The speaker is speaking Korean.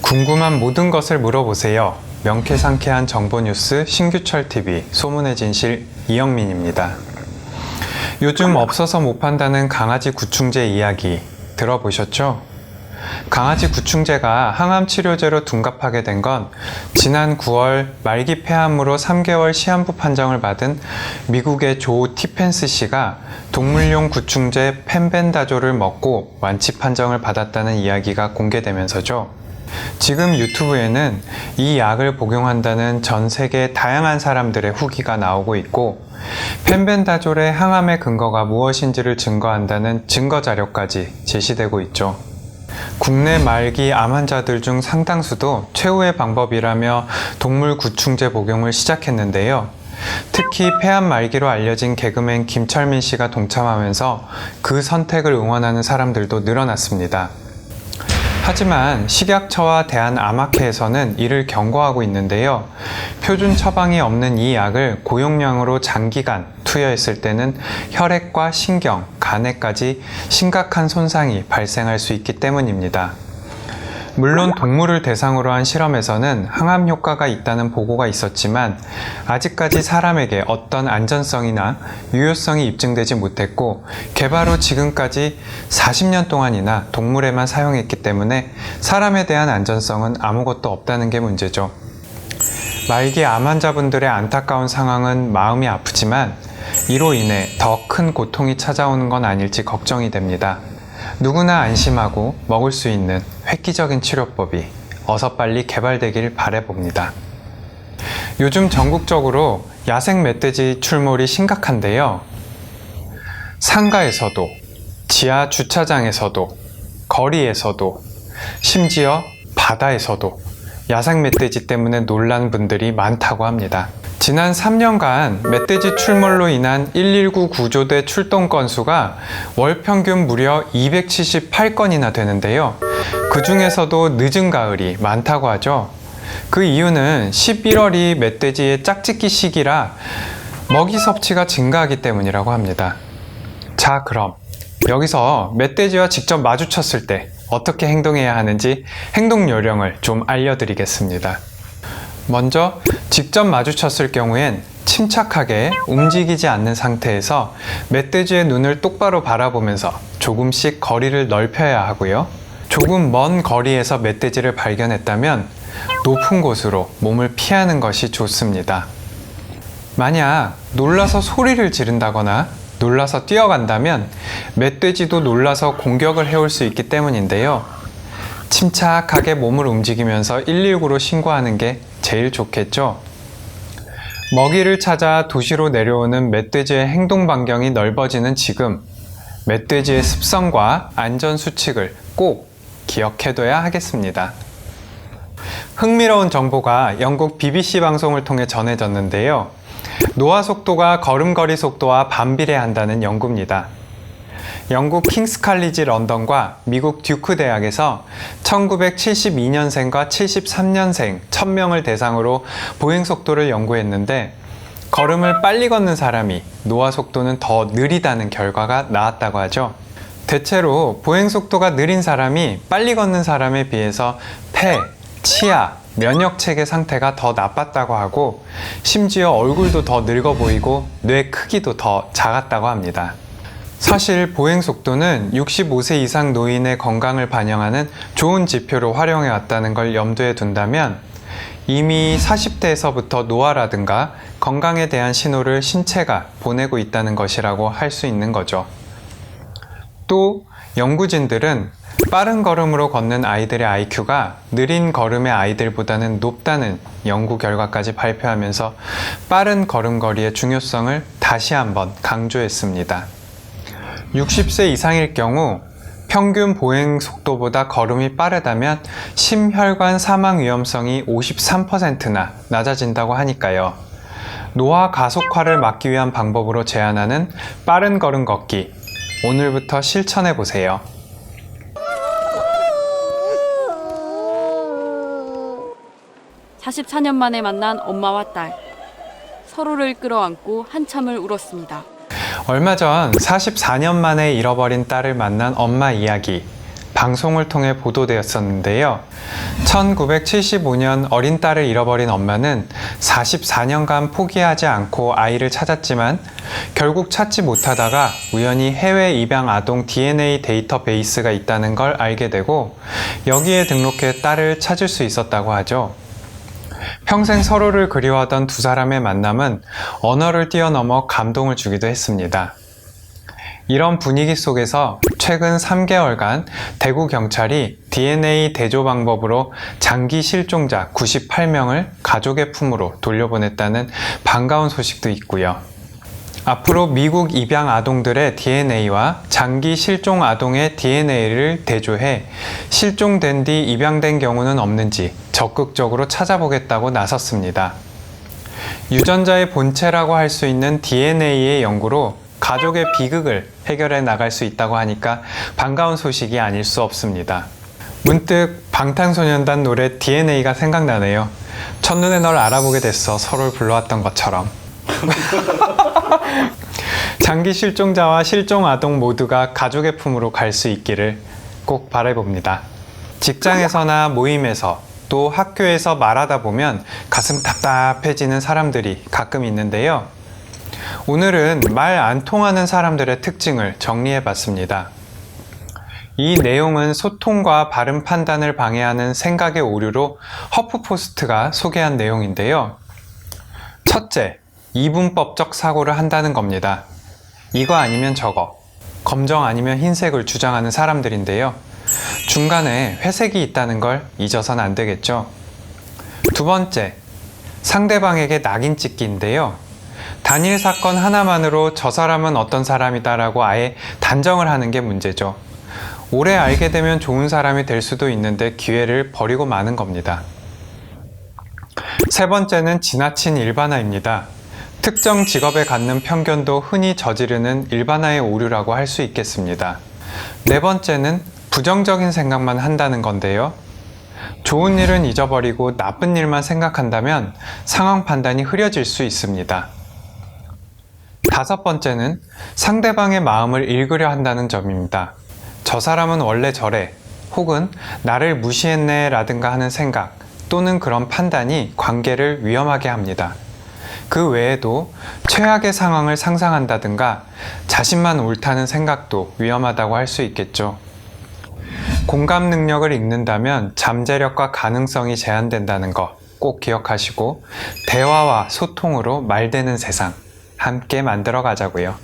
궁금한 모든 것을 물어보세요. 명쾌상쾌한 정보뉴스 신규철TV 소문의 진실 이영민입니다. 요즘 없어서 못 판다는 강아지 구충제 이야기 들어보셨죠? 강아지 구충제가 항암 치료제로 둔갑하게 된 건 지난 9월 말기 폐암으로 3개월 시한부 판정을 받은 미국의 조 티펜스 씨가 동물용 구충제 펜벤다조를 먹고 완치 판정을 받았다는 이야기가 공개되면서죠. 지금 유튜브에는 이 약을 복용한다는 전 세계 다양한 사람들의 후기가 나오고 있고, 펜벤다졸의 항암의 근거가 무엇인지를 증거한다는 증거 자료까지 제시되고 있죠. 국내 말기 암 환자들 중 상당수도 최후의 방법이라며 동물 구충제 복용을 시작했는데요. 특히 폐암 말기로 알려진 개그맨 김철민 씨가 동참하면서 그 선택을 응원하는 사람들도 늘어났습니다. 하지만 식약처와 대한암학회에서는 이를 경고하고 있는데요. 표준 처방이 없는 이 약을 고용량으로 장기간 투여했을 때는 혈액과 신경, 간에까지 심각한 손상이 발생할 수 있기 때문입니다. 물론 동물을 대상으로 한 실험에서는 항암 효과가 있다는 보고가 있었지만 아직까지 사람에게 어떤 안전성이나 유효성이 입증되지 못했고, 개발 후 지금까지 40년 동안이나 동물에만 사용했기 때문에 사람에 대한 안전성은 아무것도 없다는 게 문제죠. 말기 암 환자분들의 안타까운 상황은 마음이 아프지만 이로 인해 더 큰 고통이 찾아오는 건 아닐지 걱정이 됩니다. 누구나 안심하고 먹을 수 있는 획기적인 치료법이 어서 빨리 개발되길 바라봅니다. 요즘 전국적으로 야생 멧돼지 출몰이 심각한데요. 상가에서도, 지하 주차장에서도, 거리에서도, 심지어 바다에서도 야생 멧돼지 때문에 놀란 분들이 많다고 합니다. 지난 3년간 멧돼지 출몰로 인한 119 구조대 출동 건수가 월 평균 무려 278건이나 되는데요. 그 중에서도 늦은 가을이 많다고 하죠. 그 이유는 11월이 멧돼지의 짝짓기 시기라 먹이 섭취가 증가하기 때문이라고 합니다. 자, 그럼 여기서 멧돼지와 직접 마주쳤을 때 어떻게 행동해야 하는지 행동 요령을 좀 알려드리겠습니다. 먼저 직접 마주쳤을 경우엔 침착하게 움직이지 않는 상태에서 멧돼지의 눈을 똑바로 바라보면서 조금씩 거리를 넓혀야 하고요. 조금 먼 거리에서 멧돼지를 발견했다면 높은 곳으로 몸을 피하는 것이 좋습니다. 만약 놀라서 소리를 지른다거나 놀라서 뛰어간다면 멧돼지도 놀라서 공격을 해올 수 있기 때문인데요. 침착하게 몸을 움직이면서 119로 신고하는 게 제일 좋겠죠. 먹이를 찾아 도시로 내려오는 멧돼지의 행동 반경이 넓어지는 지금, 멧돼지의 습성과 안전 수칙을 꼭 기억해둬야 하겠습니다. 흥미로운 정보가 영국 BBC 방송을 통해 전해졌는데요. 노화 속도가 걸음걸이 속도와 반비례한다는 연구입니다. 영국 킹스 칼리지 런던과 미국 듀크 대학에서 1972년생과 73년생 1000명을 대상으로 보행 속도를 연구했는데, 걸음을 빨리 걷는 사람이 노화 속도는 더 느리다는 결과가 나왔다고 하죠. 대체로 보행 속도가 느린 사람이 빨리 걷는 사람에 비해서 폐, 치아, 면역 체계 상태가 더 나빴다고 하고, 심지어 얼굴도 더 늙어 보이고 뇌 크기도 더 작았다고 합니다. 사실 보행 속도는 65세 이상 노인의 건강을 반영하는 좋은 지표로 활용해 왔다는 걸 염두에 둔다면 이미 40대에서부터 노화라든가 건강에 대한 신호를 신체가 보내고 있다는 것이라고 할 수 있는 거죠. 또 연구진들은 빠른 걸음으로 걷는 아이들의 IQ가 느린 걸음의 아이들보다는 높다는 연구 결과까지 발표하면서 빠른 걸음걸이의 중요성을 다시 한번 강조했습니다. 60세 이상일 경우 평균 보행 속도보다 걸음이 빠르다면 심혈관 사망 위험성이 53%나 낮아진다고 하니까요. 노화 가속화를 막기 위한 방법으로 제안하는 빠른 걸음 걷기, 오늘부터 실천해 보세요. (44년) 만에 만난 엄마와 딸, 서로를 끌어안고 한참을 울었습니다. 얼마 전 44년 만에 잃어버린 딸을 만난 엄마 이야기 방송을 통해 보도되었었는데요. 1975년 어린 딸을 잃어버린 엄마는 44년간 포기하지 않고 아이를 찾았지만 결국 찾지 못하다가 우연히 해외 입양 아동 DNA 데이터베이스가 있다는 걸 알게 되고 여기에 등록해 딸을 찾을 수 있었다고 하죠. 평생 서로를 그리워하던 두 사람의 만남은 언어를 뛰어넘어 감동을 주기도 했습니다. 이런 분위기 속에서 최근 3개월간 대구 경찰이 DNA 대조 방법으로 장기 실종자 98명을 가족의 품으로 돌려보냈다는 반가운 소식도 있고요. 앞으로 미국 입양 아동들의 DNA와 장기 실종 아동의 DNA를 대조해 실종된 뒤 입양된 경우는 없는지 적극적으로 찾아보겠다고 나섰습니다. 유전자의 본체라고 할 수 있는 DNA의 연구로 가족의 비극을 해결해 나갈 수 있다고 하니까 반가운 소식이 아닐 수 없습니다. 문득 방탄소년단 노래 DNA가 생각나네요. 첫눈에 널 알아보게 됐어. 서로를 불러왔던 것처럼. 장기 실종자와 실종 아동 모두가 가족의 품으로 갈 수 있기를 꼭 바라봅니다. 직장에서나 모임에서 또 학교에서 말하다 보면 가슴 답답해지는 사람들이 가끔 있는데요. 오늘은 말 안 통하는 사람들의 특징을 정리해 봤습니다. 이 내용은 소통과 바른 판단을 방해하는 생각의 오류로 허프포스트가 소개한 내용인데요. 첫째, 이분법적 사고를 한다는 겁니다. 이거 아니면 저거, 검정 아니면 흰색을 주장하는 사람들인데요. 중간에 회색이 있다는 걸 잊어서는 안 되겠죠. 두 번째, 상대방에게 낙인 찍기인데요. 단일 사건 하나만으로 저 사람은 어떤 사람이다라고 아예 단정을 하는 게 문제죠. 오래 알게 되면 좋은 사람이 될 수도 있는데 기회를 버리고 마는 겁니다. 세 번째는 지나친 일반화입니다. 특정 직업에 갖는 편견도 흔히 저지르는 일반화의 오류라고 할 수 있겠습니다. 네 번째는 부정적인 생각만 한다는 건데요. 좋은 일은 잊어버리고 나쁜 일만 생각한다면 상황 판단이 흐려질 수 있습니다. 다섯 번째는 상대방의 마음을 읽으려 한다는 점입니다. 저 사람은 원래 저래, 혹은 나를 무시했네 라든가 하는 생각 또는 그런 판단이 관계를 위험하게 합니다. 그 외에도 최악의 상황을 상상한다든가 자신만 옳다는 생각도 위험하다고 할 수 있겠죠. 공감 능력을 읽는다면 잠재력과 가능성이 제한된다는 거 꼭 기억하시고 대화와 소통으로 말되는 세상 함께 만들어 가자고요.